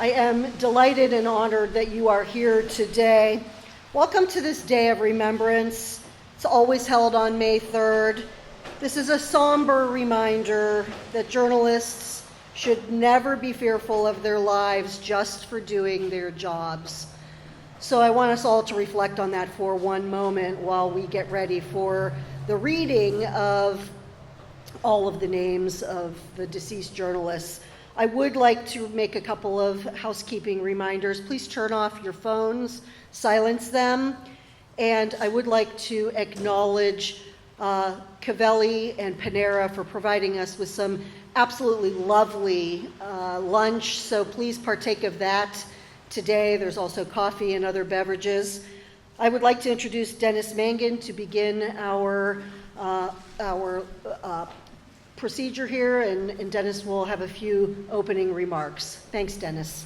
I am delighted and honored that you are here today. Welcome to this day of remembrance. It's always held on May 3rd. This is a somber reminder that journalists should never be fearful of their lives just for doing their jobs. So I want us all to reflect on that for one moment while we get ready for the reading of all of the names of the deceased journalists. I would like to make a couple of housekeeping reminders. Please turn off your phones, silence them, and I would like to acknowledge Cavelli and Panera for providing us with some absolutely lovely lunch, so please partake of that today. There's also coffee and other beverages. I would like to introduce Dennis Mangan to begin our procedure here, and Dennis will have a few opening remarks. Thanks, Dennis.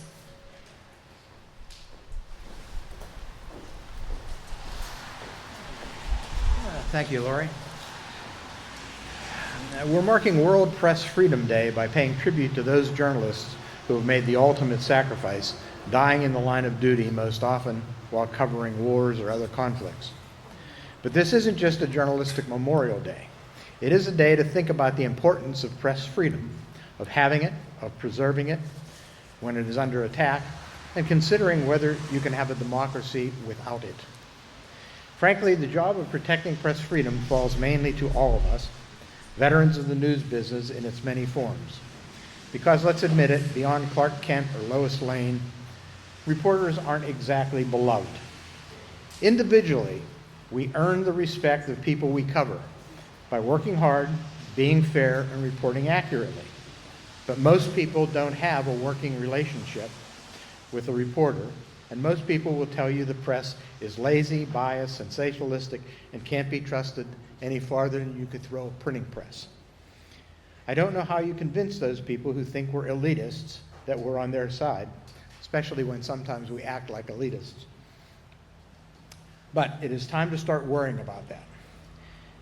Thank you, Lori. We're marking World Press Freedom Day by paying tribute to those journalists who have made the ultimate sacrifice, dying in the line of duty, most often while covering wars or other conflicts. But this isn't just a journalistic Memorial Day. It is a day to think about the importance of press freedom, of having it, of preserving it when it is under attack, and considering whether you can have a democracy without it. Frankly, the job of protecting press freedom falls mainly to all of us, veterans of the news business in its many forms. Because let's admit it, beyond Clark Kent or Lois Lane, reporters aren't exactly beloved. Individually, we earn the respect of people we cover by working hard, being fair, and reporting accurately. But most people don't have a working relationship with a reporter, and most people will tell you the press is lazy, biased, sensationalistic, and can't be trusted any farther than you could throw a printing press. I don't know how you convince those people who think we're elitists that we're on their side, especially when sometimes we act like elitists. But it is time to start worrying about that.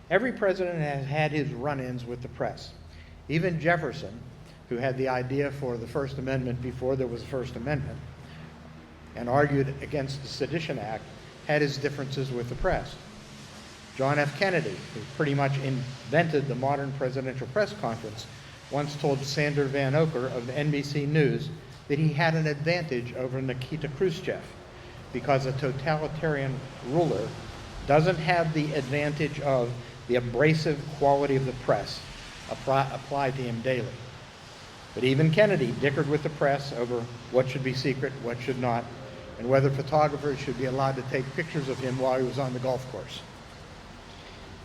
Every president has had his run-ins with the press. Even Jefferson, who had the idea for the First Amendment before there was a First Amendment and argued against the Sedition Act, had his differences with the press. John F. Kennedy, who pretty much invented the modern presidential press conference, once told Sander Van Oker of NBC News that he had an advantage over Nikita Khrushchev because a totalitarian ruler doesn't have the advantage of the abrasive quality of the press applied to him daily. But even Kennedy dickered with the press over what should be secret, what should not, and whether photographers should be allowed to take pictures of him while he was on the golf course.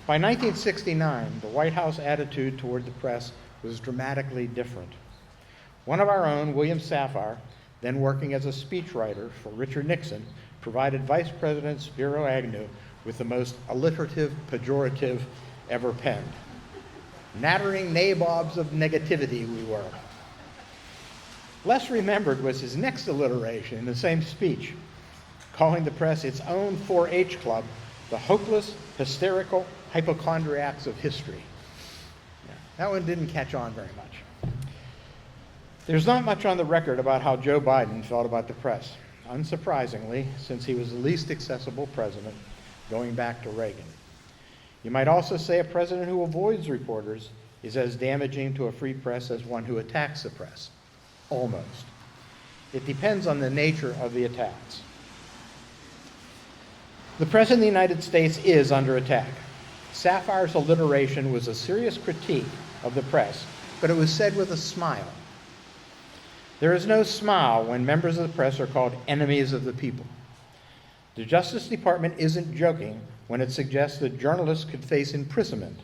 By 1969, the White House attitude toward the press was dramatically different. One of our own, William Safire, then working as a speechwriter for Richard Nixon, provided Vice President Spiro Agnew with the most alliterative pejorative ever penned. Nattering nabobs of negativity we were. Less remembered was his next alliteration in the same speech, calling the press its own 4-H club, the hopeless, hysterical hypochondriacs of history. Yeah, that one didn't catch on very much. There's not much on the record about how Joe Biden felt about the press, unsurprisingly, since he was the least accessible president going back to Reagan. You might also say a president who avoids reporters is as damaging to a free press as one who attacks the press. Almost. It depends on the nature of the attacks. The press in the United States is under attack. Safire's alliteration was a serious critique of the press, but it was said with a smile. There is no smile when members of the press are called enemies of the people. The Justice Department isn't joking when it suggests that journalists could face imprisonment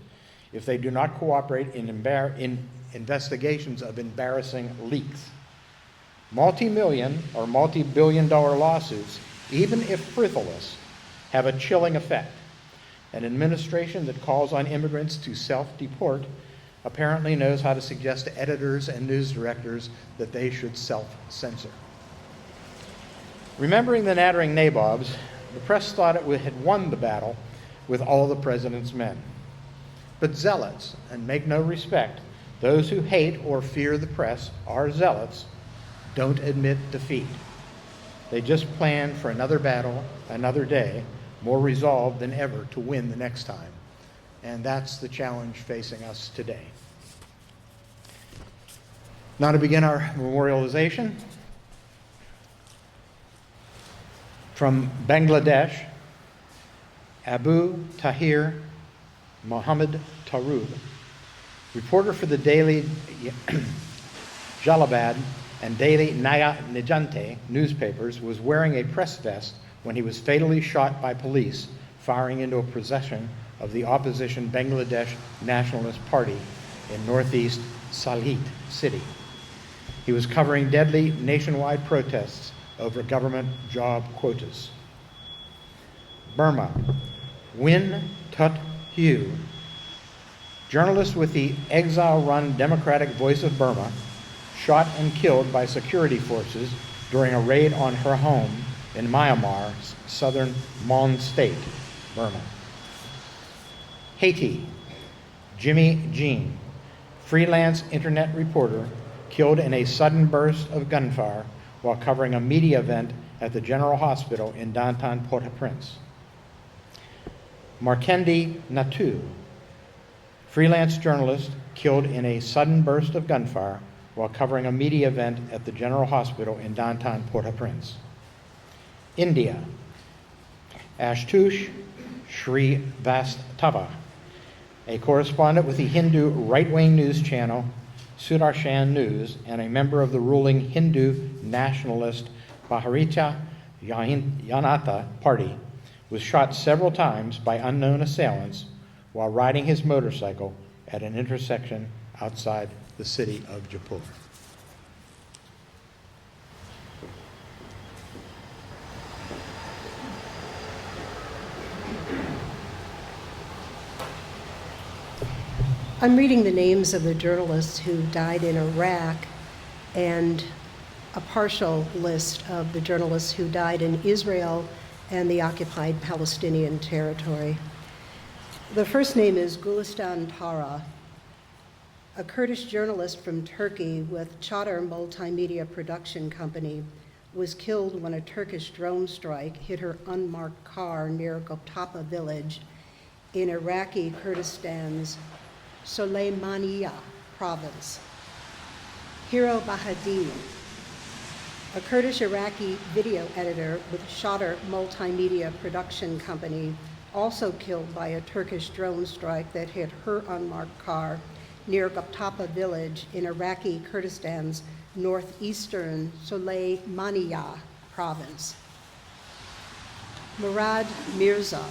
if they do not cooperate in investigations of embarrassing leaks. Multi-million or multi-billion-dollar lawsuits, even if frivolous, have a chilling effect. An administration that calls on immigrants to self-deport apparently knows how to suggest to editors and news directors that they should self-censor. Remembering the nattering nabobs, the press thought it had won the battle with all the president's men. But zealots, and make no respect, those who hate or fear the press are zealots, don't admit defeat. They just plan for another battle, another day, more resolved than ever to win the next time. And that's the challenge facing us today. Now to begin our memorialization, from Bangladesh, Abu Tahir Mohammed Tarub, reporter for the Daily Jalabad and Daily Naya Nijante newspapers, was wearing a press vest when he was fatally shot by police firing into a procession of the opposition Bangladesh Nationalist Party in northeast Sylhet city. He was covering deadly nationwide protests over government job quotas. Burma, Win Tut Hue, journalist with the exile-run Democratic Voice of Burma, shot and killed by security forces during a raid on her home in Myanmar's southern Mon State, Burma. Haiti, Jimmy Jean, freelance internet reporter, killed in a sudden burst of gunfire while covering a media event at the General Hospital in downtown Port-au-Prince. Markendi Natu, freelance journalist, killed in a sudden burst of gunfire while covering a media event at the General Hospital in downtown Port-au-Prince. India, Ashutosh Srivastava, a correspondent with the Hindu right-wing news channel Sudarshan News and a member of the ruling Hindu nationalist Bharatiya Janata Party, was shot several times by unknown assailants while riding his motorcycle at an intersection outside the city of Jaipur. I'm reading the names of the journalists who died in Iraq and a partial list of the journalists who died in Israel and the occupied Palestinian territory. The first name is Gülistan Tara, a Kurdish journalist from Turkey with Çadır Multimedia Production Company, was killed when a Turkish drone strike hit her unmarked car near Goptapa village in Iraqi Kurdistan's Soleimaniya province. Hiro Bahadin, a Kurdish Iraqi video editor with Çadır Multimedia Production Company, also killed by a Turkish drone strike that hit her unmarked car near Goptapa village in Iraqi Kurdistan's northeastern Soleimaniya province. Murad Mirza,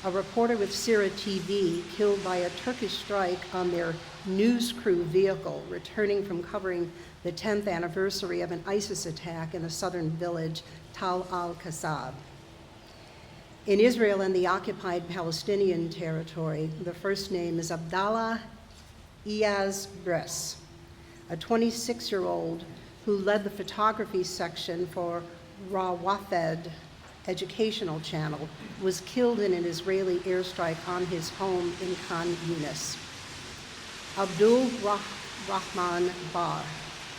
a reporter with Sira TV, killed by a Turkish strike on their news crew vehicle returning from covering the 10th anniversary of an ISIS attack in the southern village Tal al-Kasab. In Israel and the occupied Palestinian territory, the first name is Abdallah Iyaz Bress, a 26-year-old who led the photography section for Rawafed educational channel, was killed in an Israeli airstrike on his home in Khan Yunis. Abdul Rahman Bar,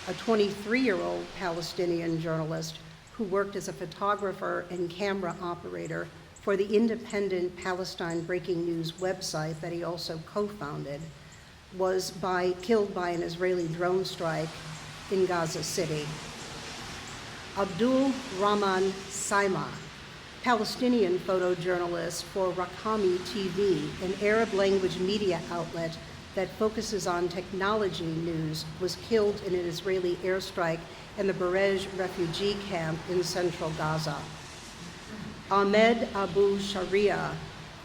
a 23-year-old Palestinian journalist who worked as a photographer and camera operator for the independent Palestine Breaking News website that he also co-founded, was killed by an Israeli drone strike in Gaza City. Abdul Rahman Saima, Palestinian photojournalist for Rakami TV, an Arab language media outlet that focuses on technology news, was killed in an Israeli airstrike in the Barej refugee camp in central Gaza. Ahmed Abu Sharia,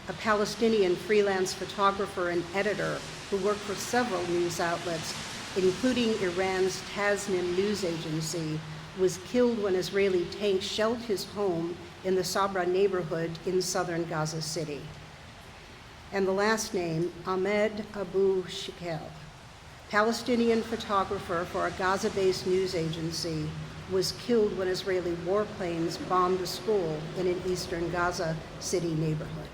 a Palestinian freelance photographer and editor who worked for several news outlets, including Iran's Tasnim news agency, was killed when Israeli tanks shelled his home in the Sabra neighborhood in southern Gaza City. And the last name, Ahmed Abu Shikel, Palestinian photographer for a Gaza-based news agency, was killed when Israeli warplanes bombed a school in an eastern Gaza City neighborhood.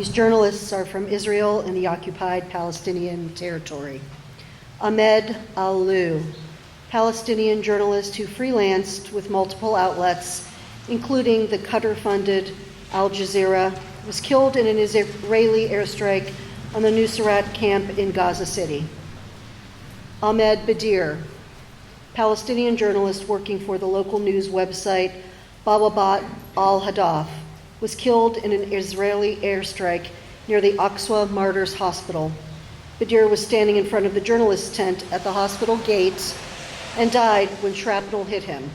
These journalists are from Israel and the occupied Palestinian territory. Ahmed Al-Lou, Palestinian journalist who freelanced with multiple outlets, including the Qatar-funded Al Jazeera, was killed in an Israeli airstrike on the Nusrat camp in Gaza City. Ahmed Badir, Palestinian journalist working for the local news website Bawabat al-Hadaf, was killed in an Israeli airstrike near the Aqsa Martyrs Hospital. Badir was standing in front of the journalist's tent at the hospital gates and died when shrapnel hit him.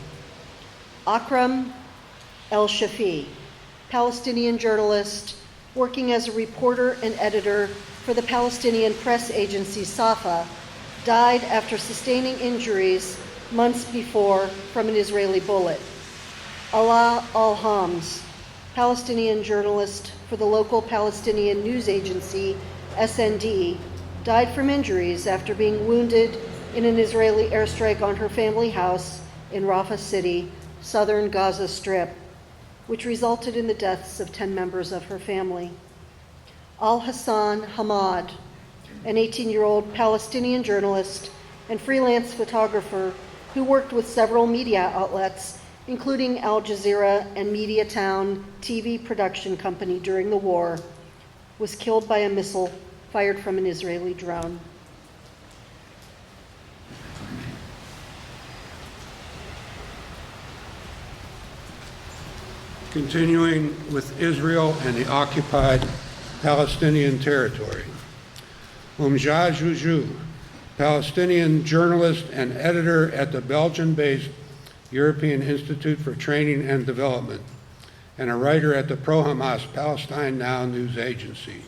Akram El-Shafi, Palestinian journalist working as a reporter and editor for the Palestinian press agency Safa, died after sustaining injuries months before from an Israeli bullet. Alaa Al-Hams, Palestinian journalist for the local Palestinian news agency SND, died from injuries after being wounded in an Israeli airstrike on her family house in Rafah City, southern Gaza Strip, which resulted in the deaths of 10 members of her family. Al-Hassan Hamad, an 18-year-old Palestinian journalist and freelance photographer who worked with several media outlets, including Al Jazeera and Mediatown TV production company during the war, was killed by a missile fired from an Israeli drone. Continuing with Israel and the occupied Palestinian territory. Umjah Joujou, Palestinian journalist and editor at the Belgian-based European Institute for Training and Development, and a writer at the pro-Hamas Palestine Now news agency,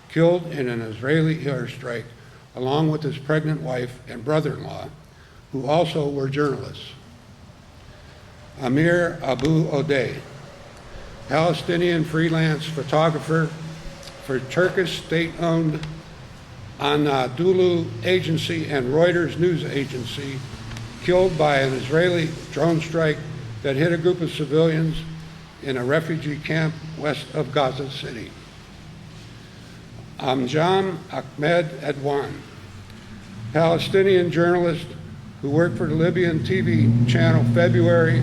killed in an Israeli airstrike along with his pregnant wife and brother-in-law, who also were journalists. Amir Abu Odeh, Palestinian freelance photographer for Turkish state-owned Anadolu Agency and Reuters news agency, killed by an Israeli drone strike that hit a group of civilians in a refugee camp west of Gaza City. Amjam Ahmed Adwan, Palestinian journalist who worked for the Libyan TV channel February,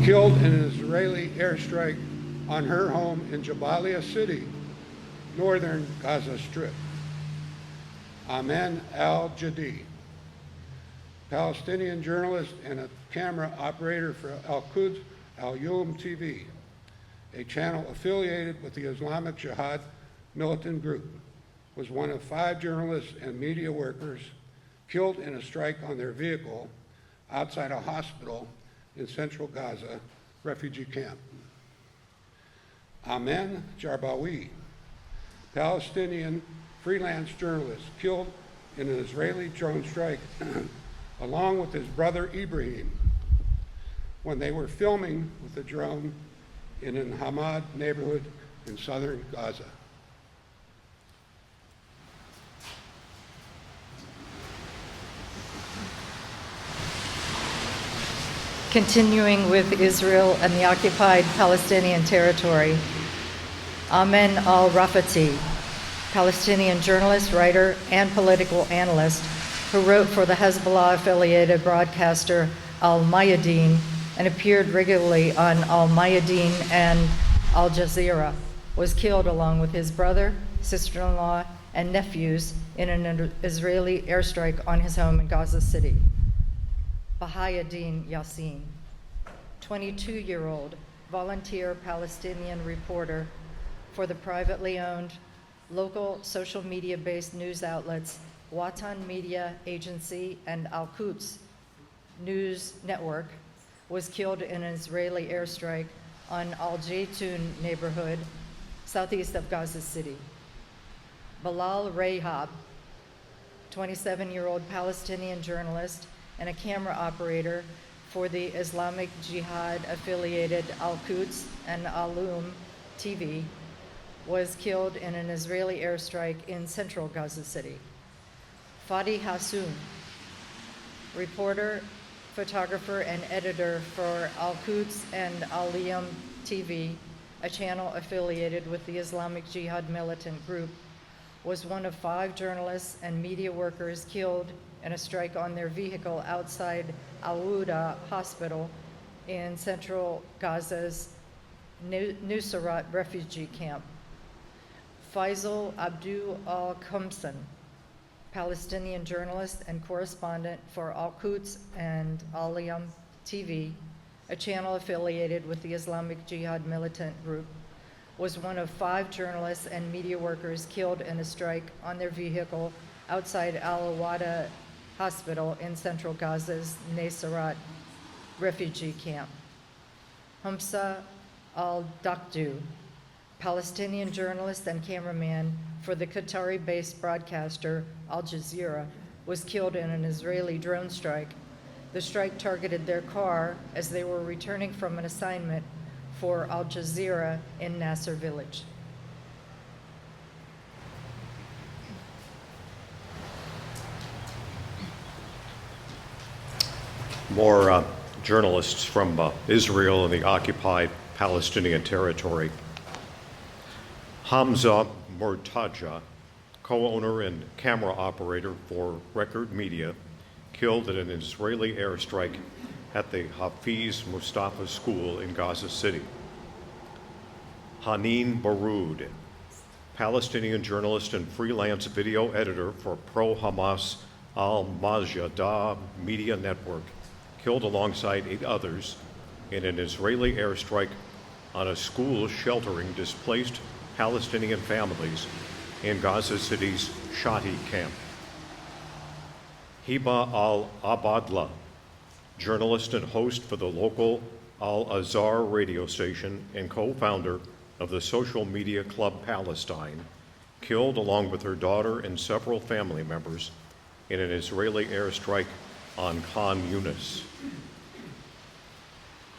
killed in an Israeli airstrike on her home in Jabalia City, northern Gaza Strip. Amen Al-Jadi, Palestinian journalist and a camera operator for Al-Quds Al-Yom TV, a channel affiliated with the Islamic Jihad militant group, was one of 5 journalists and media workers killed in a strike on their vehicle outside a hospital in central Gaza refugee camp. Amen Jarbawi, Palestinian freelance journalist, killed in an Israeli drone strike along with his brother Ibrahim when they were filming with a drone in an Hamad neighborhood in southern Gaza. Continuing with Israel and the occupied Palestinian territory, Amen al-Rafati, Palestinian journalist, writer, and political analyst who wrote for the Hezbollah-affiliated broadcaster Al-Mayadeen and appeared regularly on Al-Mayadeen and Al Jazeera, was killed along with his brother, sister-in-law, and nephews in an Israeli airstrike on his home in Gaza City. Bahayadeen Yassin, 22-year-old volunteer Palestinian reporter for the privately owned local social media-based news outlets Watan Media Agency and Al-Quds News Network, was killed in an Israeli airstrike on Al-Jaytun neighborhood southeast of Gaza City. Bilal Rehab, 27-year-old Palestinian journalist and a camera operator for the Islamic Jihad affiliated Al-Quds and Al-Lum TV, was killed in an Israeli airstrike in central Gaza City. Fadi Hassoun, reporter, photographer, and editor for Al-Quds and Al-Lum TV, a channel affiliated with the Islamic Jihad militant group, was one of 5 journalists and media workers killed in a strike on their vehicle outside Al-Wuda Hospital in central Gaza's Nusayrat refugee camp. Faisal Abdul Al-Qamsan, Palestinian journalist and correspondent for Al-Quds and Al-Yam TV, a channel affiliated with the Islamic Jihad militant group, was one of 5 journalists and media workers killed in a strike on their vehicle outside Al-Wada Hospital in central Gaza's Nusayrat refugee camp. Hamza al-Dakdu, Palestinian journalist and cameraman for the Qatari-based broadcaster Al Jazeera, was killed in an Israeli drone strike. The strike targeted their car as they were returning from an assignment for Al Jazeera in Nasser village. More journalists from Israel and the occupied Palestinian territory. Hamza Murtaja, co-owner and camera operator for Record Media, killed in an Israeli airstrike at the Hafiz Mustafa School in Gaza City. Hanin Baroud, Palestinian journalist and freelance video editor for pro-Hamas Al-Majdah Media Network, killed alongside 8 others in an Israeli airstrike on a school sheltering displaced Palestinian families in Gaza City's Shati camp. Hiba al-Abadla, journalist and host for the local Al-Azhar radio station and co-founder of the social media Club Palestine, killed along with her daughter and several family members in an Israeli airstrike on Khan Yunis.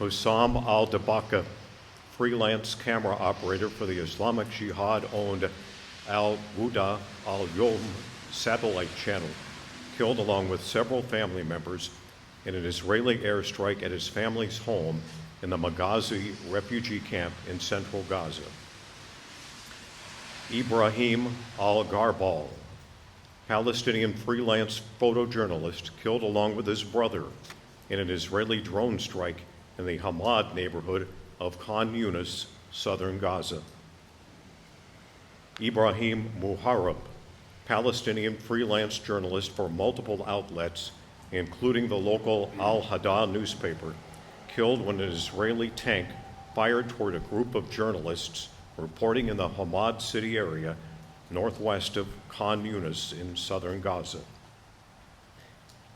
Hussam al-Dabaka, freelance camera operator for the Islamic Jihad-owned Al-Wuda Al-Yom satellite channel, killed along with several family members in an Israeli airstrike at his family's home in the Maghazi refugee camp in central Gaza. Ibrahim al-Garbal, Palestinian freelance photojournalist, killed along with his brother in an Israeli drone strike in the Hamad neighborhood of Khan Yunis, southern Gaza. Ibrahim Muharrab, Palestinian freelance journalist for multiple outlets, including the local Al-Hada newspaper, killed when an Israeli tank fired toward a group of journalists reporting in the Hamad city area northwest of Khan Yunis in southern Gaza.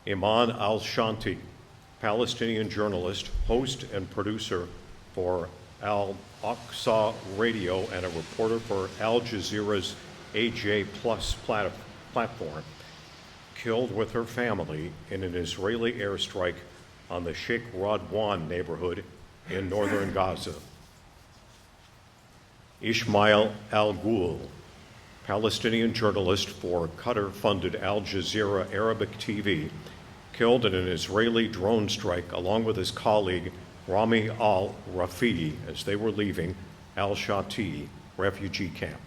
Iman al-Shanti, Palestinian journalist, host, and producer for Al-Aqsa Radio and a reporter for Al Jazeera's AJ Plus platform, killed with her family in an Israeli airstrike on the Sheikh Radwan neighborhood in northern Gaza. Ismail al-Ghul, Palestinian journalist for Qatar-funded Al Jazeera Arabic TV, killed in an Israeli drone strike along with his colleague Rami al-Rafi as they were leaving al-Shati refugee camp.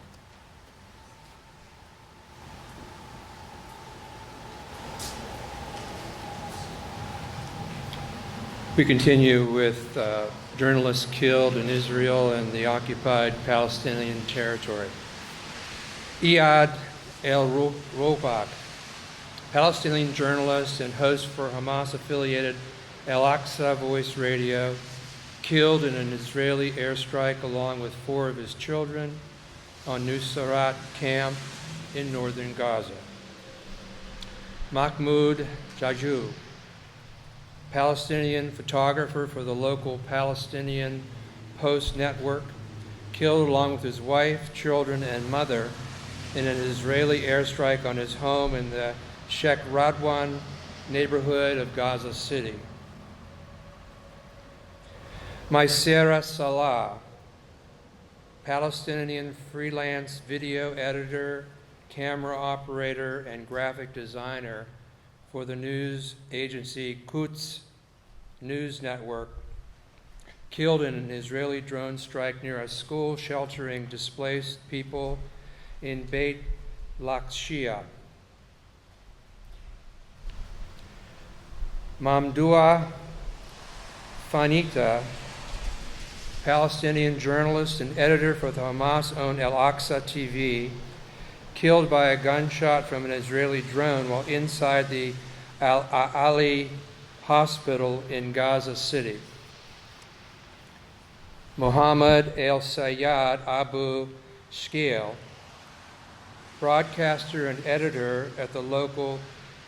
We continue with journalists killed in Israel and the occupied Palestinian territory. Iyad el-Robak, Palestinian journalist and host for Hamas-affiliated Al-Aqsa Voice Radio, killed in an Israeli airstrike along with 4 of his children on Nusayrat camp in northern Gaza. Mahmoud Jaju, Palestinian photographer for the local Palestinian Post Network, killed along with his wife, children, and mother in an Israeli airstrike on his home in the Sheikh Radwan neighborhood of Gaza City. Maisera Salah, Palestinian freelance video editor, camera operator, and graphic designer for the news agency Quds News Network, killed in an Israeli drone strike near a school sheltering displaced people in Beit Lakshia. Mamdouh Fanita, Palestinian journalist and editor for the Hamas-owned Al-Aqsa TV, killed by a gunshot from an Israeli drone while inside the Al-Ali hospital in Gaza City. Mohammed El-Sayyad Abu Shkeel, broadcaster and editor at the local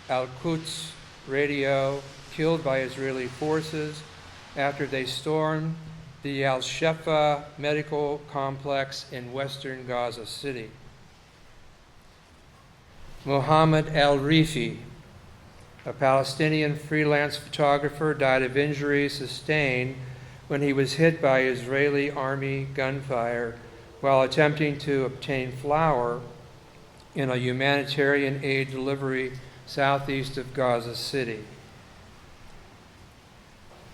Al-Quds radio, killed by Israeli forces after they stormed the Al-Shefa medical complex in western Gaza City. Mohammed Al-Rifi, a Palestinian freelance photographer, died of injuries sustained when he was hit by Israeli army gunfire while attempting to obtain flour in a humanitarian aid delivery southeast of Gaza City.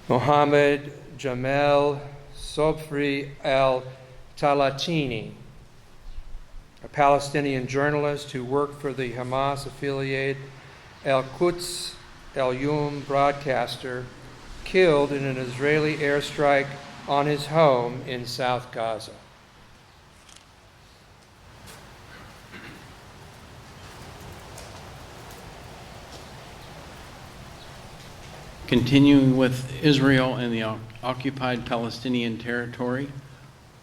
Mohammed Jamel Sobri al-Talatini, a Palestinian journalist who worked for the Hamas-affiliated Al-Quds Al-Yom broadcaster, killed in an Israeli airstrike on his home in South Gaza. Continuing with Israel and the occupied Palestinian territory,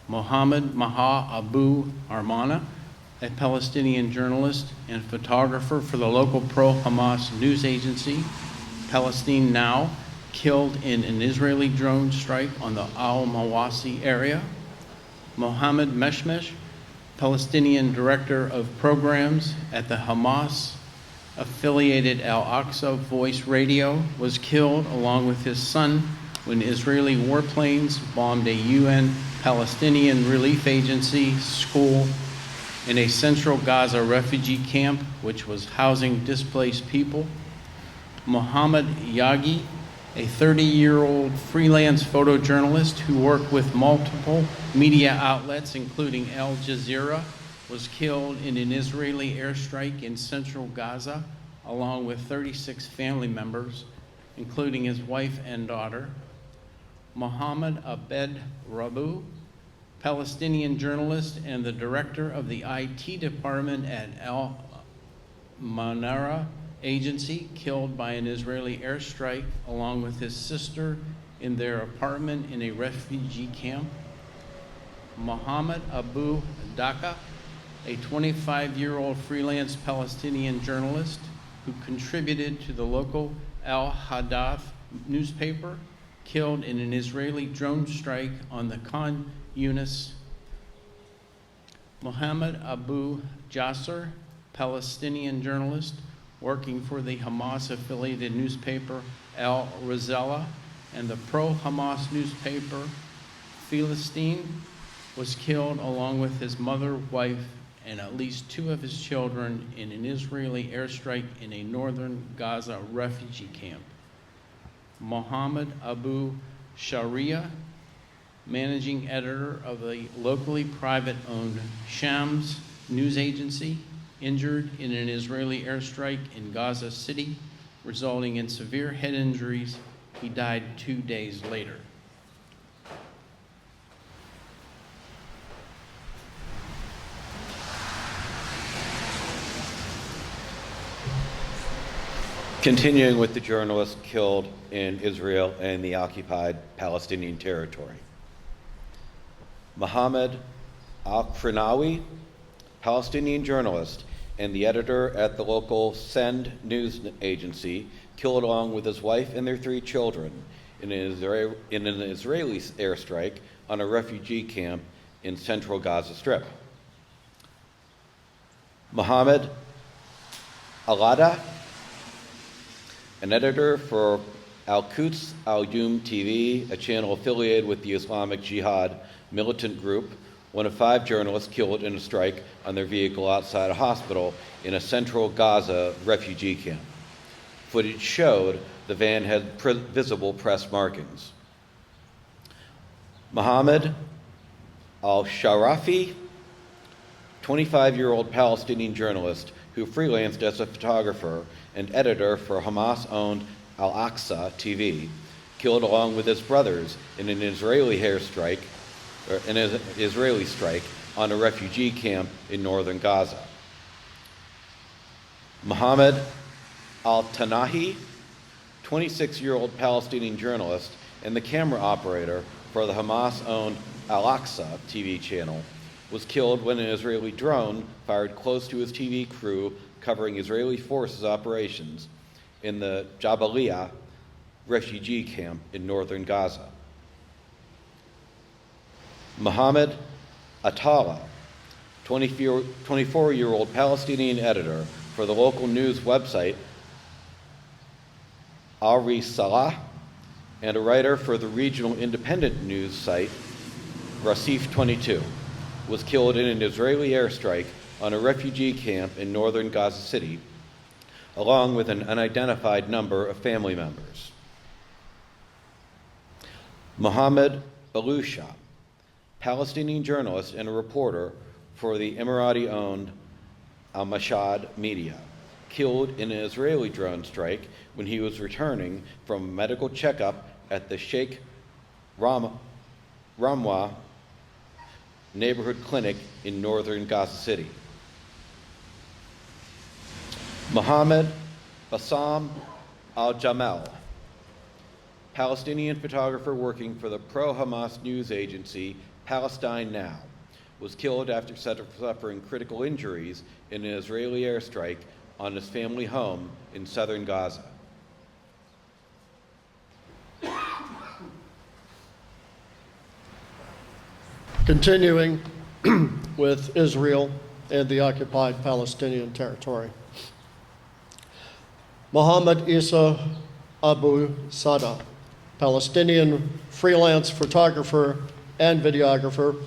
Mohammed Maha Abu Armana, a Palestinian journalist and photographer for the local pro-Hamas news agency, Palestine Now, killed in an Israeli drone strike on the Al-Mawasi area. Mohammed Meshmesh, Palestinian director of programs at the Hamas-affiliated Al-Aqsa Voice Radio, was killed along with his son when Israeli warplanes bombed a UN Palestinian Relief Agency school in a central Gaza refugee camp which was housing displaced people. Mohammed Yagi, a 30-year-old freelance photojournalist who worked with multiple media outlets, including Al Jazeera, was killed in an Israeli airstrike in central Gaza, along with 36 family members, including his wife and daughter. Mohammed Abed Rabu, Palestinian journalist and the director of the IT department at Al Manara Agency, killed by an Israeli airstrike along with his sister in their apartment in a refugee camp. Mohammed Abu Daka, a 25-year-old freelance Palestinian journalist who contributed to the local Al Hadath newspaper, killed in an Israeli drone strike on the Khan Yunis. Mohammed Abu Jasser, Palestinian journalist working for the Hamas-affiliated newspaper Al Razala and the pro-Hamas newspaper Philistine, was killed along with his mother, wife, and at least 2 of his children in an Israeli airstrike in a northern Gaza refugee camp. Mohammed Abu Sharia, managing editor of the locally private-owned Shams news agency, injured in an Israeli airstrike in Gaza City, resulting in severe head injuries. He died 2 days later. Continuing with the journalist killed in Israel and the occupied Palestinian territory. Mohammed Al-Krinawi, Palestinian journalist and the editor at the local Send news agency, killed along with his wife and their 3 children in an Israeli airstrike on a refugee camp in central Gaza Strip. Mohammed Alada, an editor for Al-Quds Al-Yom TV, a channel affiliated with the Islamic Jihad militant group, one of 5 journalists killed in a strike on their vehicle outside a hospital in a central Gaza refugee camp. Footage showed the van had visible press markings. Mohammed al-Sharafi, 25-year-old Palestinian journalist who freelanced as a photographer and editor for Hamas-owned Al-Aqsa TV, killed along with his brothers in an Israeli strike on a refugee camp in northern Gaza. Mohammed al-Tanahi, 26-year-old Palestinian journalist and the camera operator for the Hamas-owned Al-Aqsa TV channel, was killed when an Israeli drone fired close to his TV crew covering Israeli forces operations in the Jabalia refugee camp in northern Gaza. Mohammed Atala, 24-year-old Palestinian editor for the local news website Ari Salah and a writer for the regional independent news site Rasif 22, was killed in an Israeli airstrike on a refugee camp in northern Gaza City, along with an unidentified number of family members. Mohammed Balusha, Palestinian journalist and a reporter for the Emirati-owned Al-Mashhad Media, killed in an Israeli drone strike when he was returning from a medical checkup at the Sheikh Ramwa neighborhood clinic in northern Gaza City. Mohammed Bassam al-Jamal, Palestinian photographer working for the pro-Hamas news agency Palestine Now, was killed after suffering critical injuries in an Israeli airstrike on his family home in southern Gaza. Continuing with Israel and the occupied Palestinian territory. Mohammed Isa Abu Sada, Palestinian freelance photographer and videographer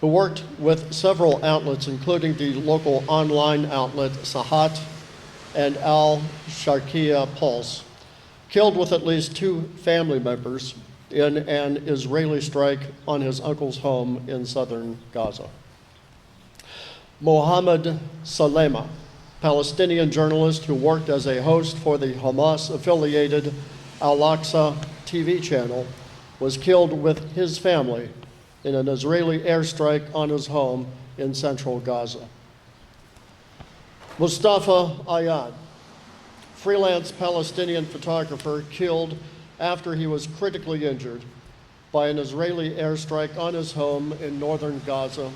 who worked with several outlets, including the local online outlet Sahat and Al-Sharqiya Pulse, killed with at least 2 family members in an Israeli strike on his uncle's home in southern Gaza. Mohammed Salema, Palestinian journalist who worked as a host for the Hamas-affiliated Al-Aqsa TV channel, was killed with his family in an Israeli airstrike on his home in central Gaza. Mustafa Ayad, freelance Palestinian photographer, killed after he was critically injured by an Israeli airstrike on his home in northern Gaza.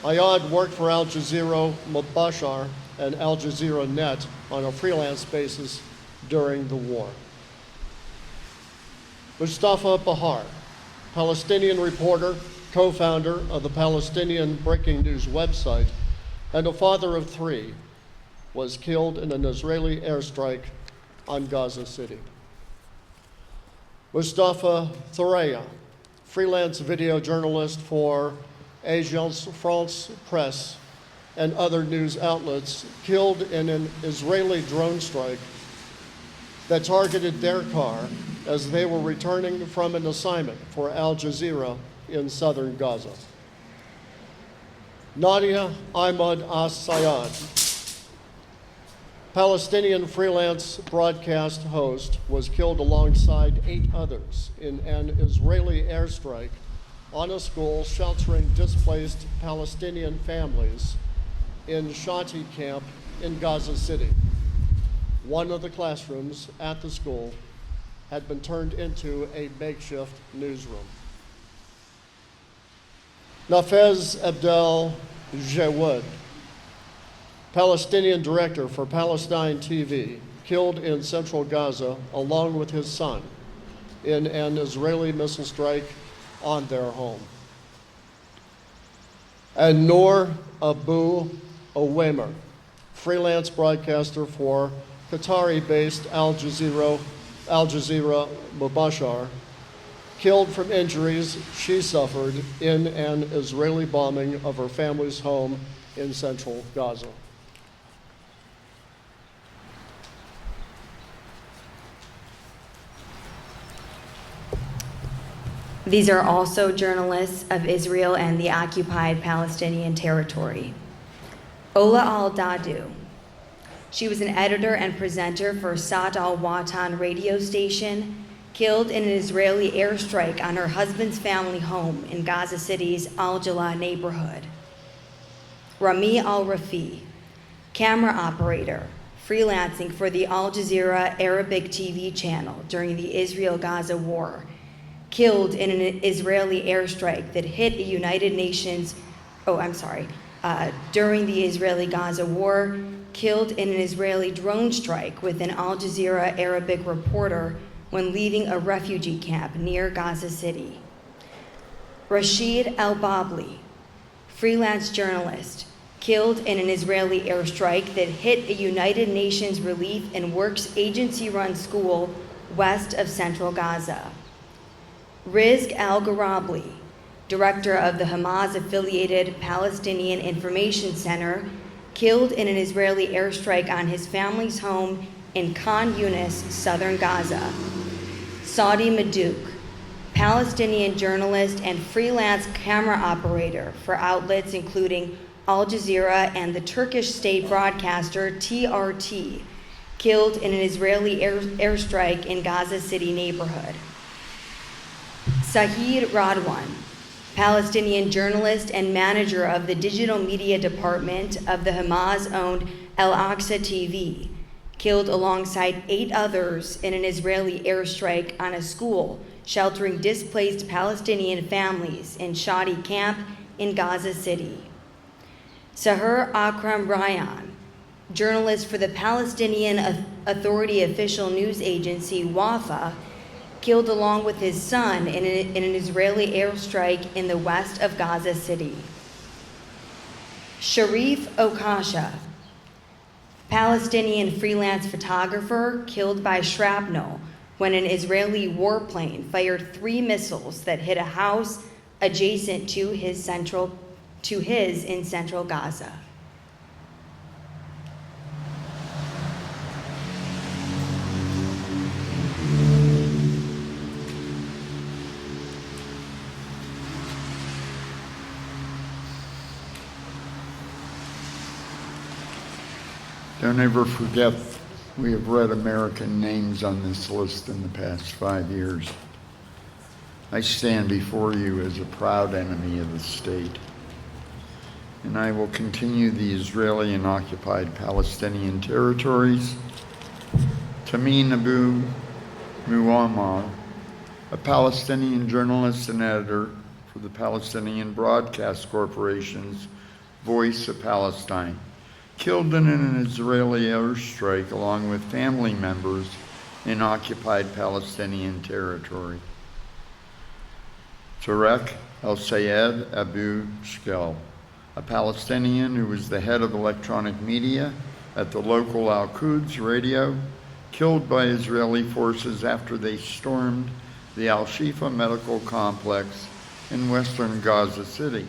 Ayad worked for Al Jazeera Mubashar and Al Jazeera Net on a freelance basis during the war. Mustafa Bahar, Palestinian reporter, co-founder of the Palestinian breaking news website, and a father of 3, was killed in an Israeli airstrike on Gaza City. Mustafa Thoraya, freelance video journalist for Agence France Press and other news outlets, killed in an Israeli drone strike that targeted their car as they were returning from an assignment for Al Jazeera in southern Gaza. Nadia Ahmad As-Sayad, Palestinian freelance broadcast host, was killed alongside 8 others in an Israeli airstrike on a school sheltering displaced Palestinian families in Shati camp in Gaza City. One of the classrooms at the school had been turned into a makeshift newsroom. Nafez Abdel Jawad, Palestinian director for Palestine TV, killed in central Gaza along with his son in an Israeli missile strike on their home. And Noor Abu Owemer, freelance broadcaster for Qatari-based Al Jazeera Mubashar, killed from injuries she suffered in an Israeli bombing of her family's home in central Gaza. These are also journalists of Israel and the occupied Palestinian territory. Ola al-Dadu. She was an editor and presenter for Sat al-Watan radio station, killed in an Israeli airstrike on her husband's family home in Gaza City's Al-Jalaa neighborhood. Rami al-Rafi, camera operator, freelancing for the Al Jazeera Arabic TV channel during the Israel-Gaza war, killed in an Israeli airstrike that hit a during the Israeli-Gaza war, killed in an Israeli drone strike with an Al Jazeera Arabic reporter when leaving a refugee camp near Gaza City. Rashid al-Babli, freelance journalist, killed in an Israeli airstrike that hit a United Nations Relief and Works Agency-run school west of central Gaza. Rizq al-Garabli, director of the Hamas-affiliated Palestinian Information Center, killed in an Israeli airstrike on his family's home in Khan Yunis, southern Gaza. Saudi Madouk, Palestinian journalist and freelance camera operator for outlets including Al Jazeera and the Turkish state broadcaster TRT, killed in an Israeli airstrike in Gaza City neighborhood. Sahid Radwan, Palestinian journalist and manager of the digital media department of the Hamas-owned Al-Aqsa TV, killed alongside 8 others in an Israeli airstrike on a school sheltering displaced Palestinian families in Shadi camp in Gaza City. Sahur Akram Ryan, journalist for the Palestinian Authority official news agency WAFA, killed along with his son in an Israeli airstrike in the west of Gaza City. Sharif Okasha, Palestinian freelance photographer, killed by shrapnel when an Israeli warplane fired 3 missiles that hit a house adjacent to his in central Gaza. Don't ever forget, we have read American names on this list in the past 5 years. I stand before you as a proud enemy of the state, and I will continue the Israeli and occupied Palestinian territories. Tamim Abu Muammar, a Palestinian journalist and editor for the Palestinian Broadcast Corporation's Voice of Palestine, killed in an Israeli airstrike along with family members in occupied Palestinian territory. Tarek El-Sayed Abu Shkel, a Palestinian who was the head of electronic media at the local Al-Quds radio, killed by Israeli forces after they stormed the Al-Shifa medical complex in western Gaza City.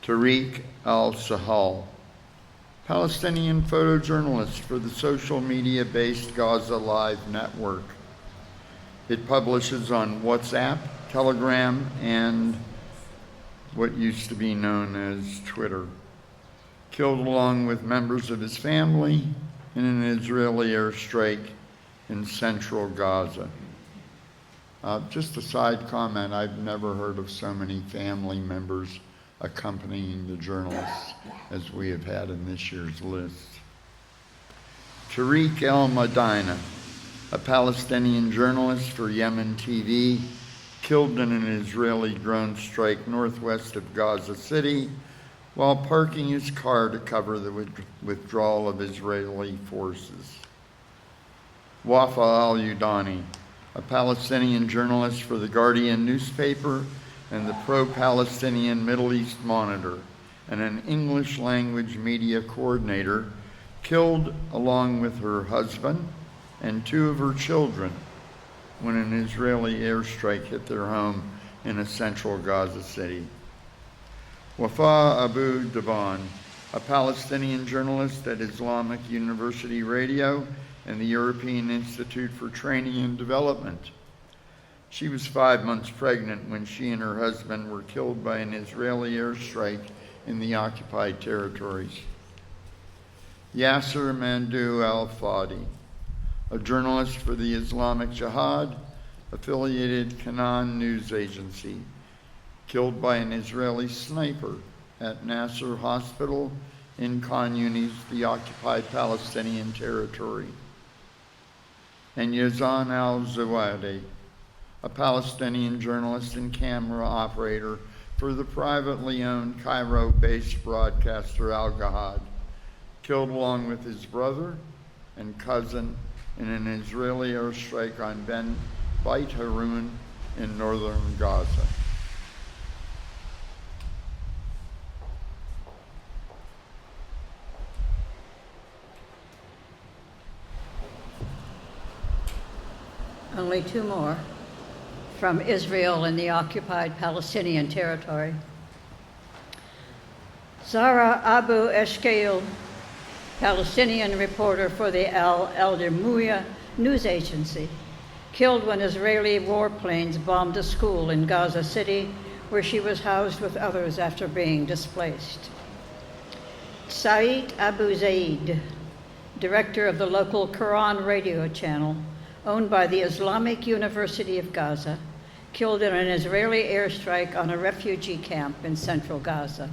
Tariq al-Sahal, Palestinian photojournalist for the social media-based Gaza Live network. It publishes on WhatsApp, Telegram, and what used to be known as Twitter. Killed along with members of his family in an Israeli airstrike in central Gaza. Just a side comment, I've never heard of so many family members accompanying the journalists as we have had in this year's list. Tariq El-Madina, a Palestinian journalist for Yemen TV, killed in an Israeli drone strike northwest of Gaza City while parking his car to cover the withdrawal of Israeli forces. Wafa al-Yudani, a Palestinian journalist for The Guardian newspaper and the pro-Palestinian Middle East Monitor, and an English language media coordinator, killed along with her husband and 2 of her children when an Israeli airstrike hit their home in a central Gaza city. Wafa Abu Daban, a Palestinian journalist at Islamic University Radio and the European Institute for Training and Development. She was 5 months pregnant when she and her husband were killed by an Israeli airstrike in the occupied territories. Yasser Mandu al-Fadi, a journalist for the Islamic Jihad, affiliated Canaan news agency, killed by an Israeli sniper at Nasser Hospital in Khan Yunis, the occupied Palestinian territory. And Yazan al-Zawadi, a Palestinian journalist and camera operator for the privately owned Cairo-based broadcaster Al-Gahad, killed along with his brother and cousin in an Israeli airstrike on Ben Beit Harun in northern Gaza. Only two more from Israel and the occupied Palestinian territory. Zara Abu Eshkeil, Palestinian reporter for the Al Demuya news agency, killed when Israeli warplanes bombed a school in Gaza City where she was housed with others after being displaced. Said Abu Zaid, director of the local Quran radio channel owned by the Islamic University of Gaza, killed in an Israeli airstrike on a refugee camp in central Gaza.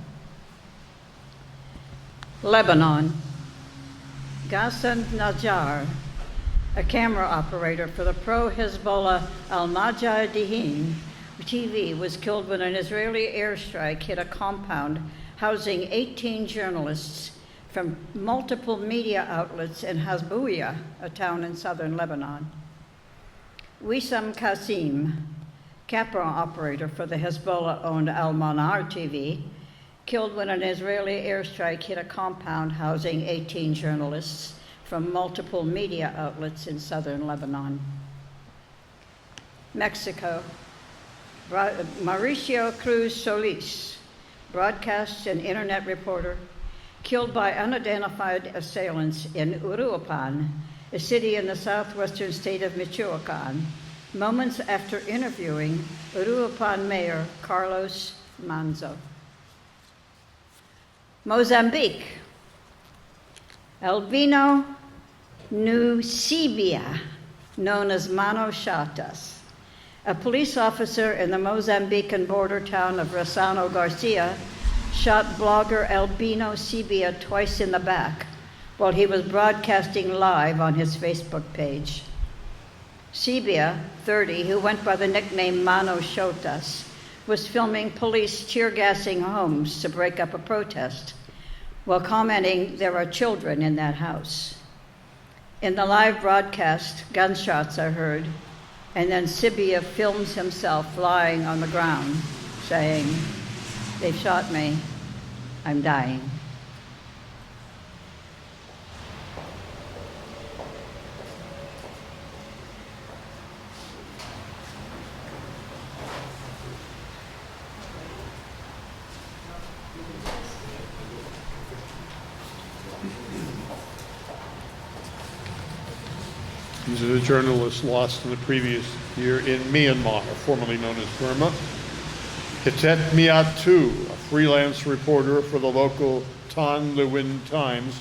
Lebanon. Ghassan Najjar, a camera operator for the pro-Hezbollah Al-Mujahideen TV, was killed when an Israeli airstrike hit a compound housing 18 journalists from multiple media outlets in Hasbuya, a town in southern Lebanon. Wissam Qasim, camera operator for the Hezbollah-owned Al-Manar TV, killed when an Israeli airstrike hit a compound housing 18 journalists from multiple media outlets in southern Lebanon. Mexico. Mauricio Cruz Solis, broadcast and internet reporter, killed by unidentified assailants in Uruapan, a city in the southwestern state of Michoacan, moments after interviewing Uruapan Mayor Carlos Manzo. Mozambique. Albino Nucibia, known as Mano Chatas, a police officer in the Mozambican border town of Rossano Garcia, shot blogger Albino Cibia twice in the back while he was broadcasting live on his Facebook page. Cibia, 30, who went by the nickname Mano Chatas, was filming police tear-gassing homes to break up a protest while commenting, "There are children in that house." In the live broadcast, gunshots are heard, and then Cibia films himself lying on the ground, saying, "They've shot me, I'm dying." These are the journalists lost in the previous year in Myanmar, formerly known as Burma. Kitet Miatu, a freelance reporter for the local Tan Lewin Times,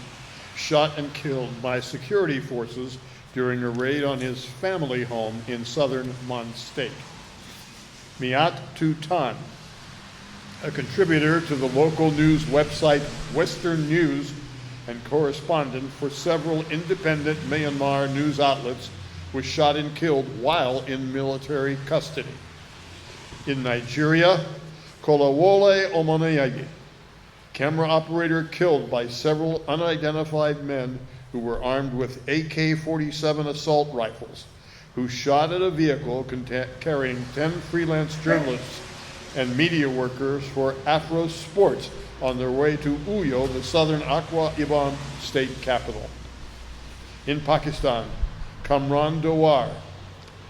shot and killed by security forces during a raid on his family home in southern Mon State. Miatu Tan, a contributor to the local news website Western News and correspondent for several independent Myanmar news outlets, was shot and killed while in military custody. In Nigeria, Kolawole Omoneyagi, camera operator killed by several unidentified men who were armed with AK-47 assault rifles, who shot at a vehicle carrying 10 freelance journalists and media workers for Afro Sports on their way to Uyo, the southern Akwa Ibom state capital. In Pakistan, Kamran Dawar,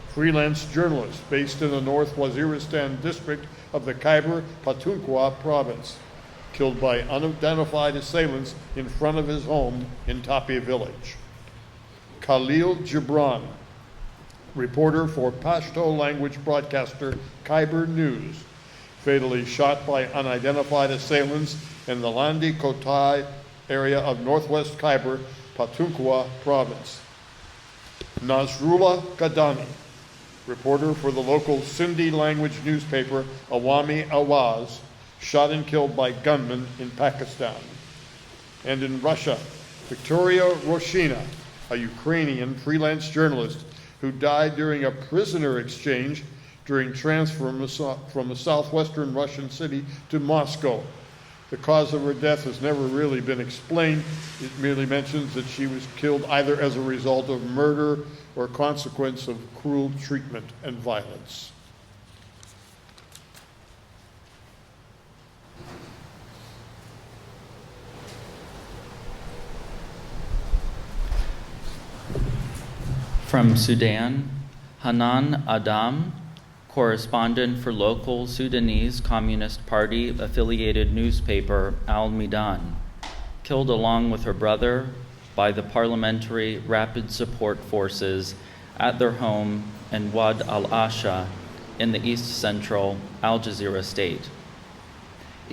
freelance journalist based in the North Waziristan district of the Khyber Pakhtunkhwa province, killed by unidentified assailants in front of his home in Tapi village. Khalil Gibran, reporter for Pashto language broadcaster Khyber News, fatally shot by unidentified assailants in the Landi Kotai area of northwest Khyber Pakhtunkhwa province. Nasrullah Kadani, reporter for the local Sindhi language newspaper Awami Awaz, shot and killed by gunmen in Pakistan. And in Russia, Victoria Roshina, a Ukrainian freelance journalist who died during a prisoner exchange during transfer from a southwestern Russian city to Moscow. The cause of her death has never really been explained. It merely mentions that she was killed either as a result of murder or consequence of cruel treatment and violence. From Sudan, Hanan Adam, correspondent for local Sudanese Communist Party affiliated newspaper Al Midan, killed along with her brother by the Parliamentary Rapid Support Forces at their home in Wad al-Asha in the east-central Al Jazeera state.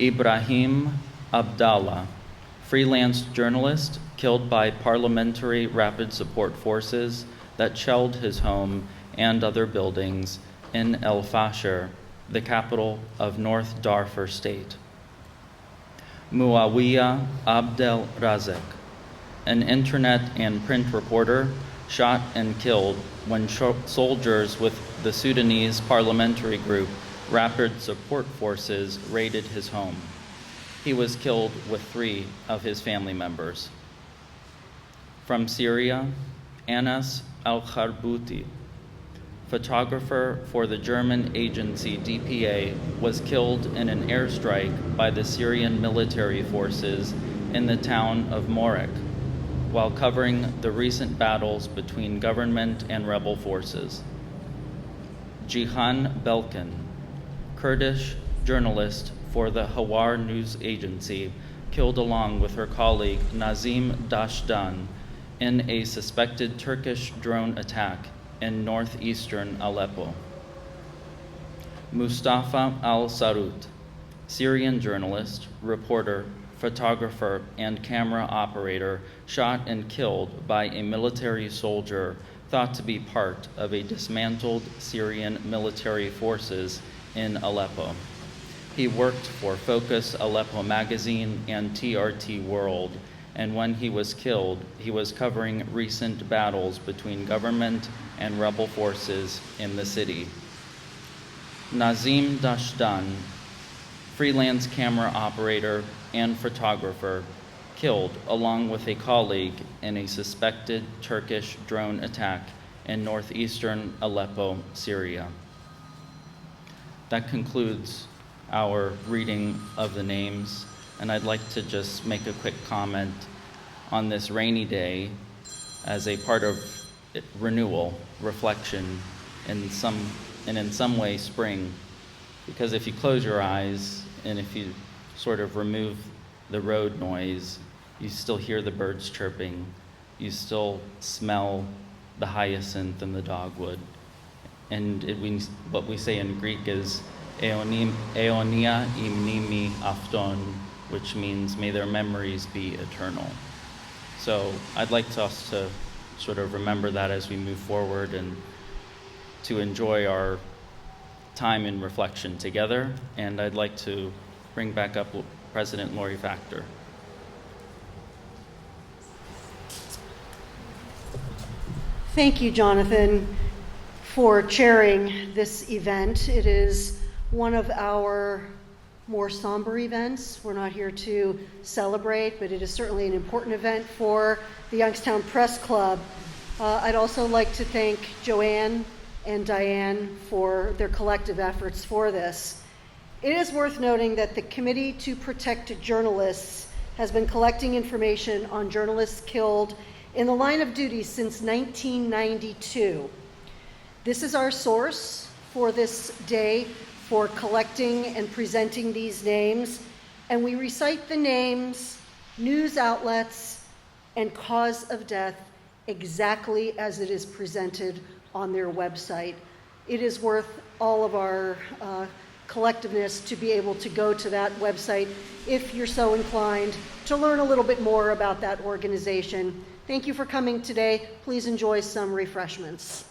Ibrahim Abdallah, freelance journalist, killed by Parliamentary Rapid Support Forces that shelled his home and other buildings in El Fasher, the capital of North Darfur State. Muawiyah Abdel Razek, an internet and print reporter, shot and killed when soldiers with the Sudanese parliamentary group Rapid Support Forces raided his home. He was killed with 3 of his family members. From Syria, Anas Al-Kharbouti, photographer for the German agency DPA, was killed in an airstrike by the Syrian military forces in the town of Morek while covering the recent battles between government and rebel forces. Jihan Belkin, Kurdish journalist for the Hawar news agency, killed along with her colleague Nazim Dashdan in a suspected Turkish drone attack in northeastern Aleppo. Mustafa al-Sarut, Syrian journalist, reporter, photographer, and camera operator, shot and killed by a military soldier thought to be part of a dismantled Syrian military forces in Aleppo. He worked for Focus Aleppo magazine and TRT World, and when he was killed, he was covering recent battles between government and rebel forces in the city. Nazim Dashdan, freelance camera operator and photographer, killed along with a colleague in a suspected Turkish drone attack in northeastern Aleppo, Syria. That concludes our reading of the names, and I'd like to just make a quick comment on this rainy day as a part of renewal, reflection, and in some way spring. Because if you close your eyes and if you sort of remove the road noise, you still hear the birds chirping, you still smell the hyacinth and the dogwood. And what we say in Greek is Eonia imnimi afton, which means may their memories be eternal. So I'd like us to sort of remember that as we move forward and to enjoy our time in reflection together. And I'd like to bring back up President Lori Factor. Thank you, Jonathan, for chairing this event. It is one of our more somber events. We're not here to celebrate, but it is certainly an important event for the Youngstown Press Club. I'd also like to thank Joanne and Diane for their collective efforts for this. It is worth noting that the Committee to Protect Journalists has been collecting information on journalists killed in the line of duty since 1992. This is our source for this day for collecting and presenting these names, and we recite the names, news outlets, and cause of death exactly as it is presented on their website. It is worth all of our collectiveness to be able to go to that website if you're so inclined to learn a little bit more about that organization. Thank you for coming today. Please enjoy some refreshments.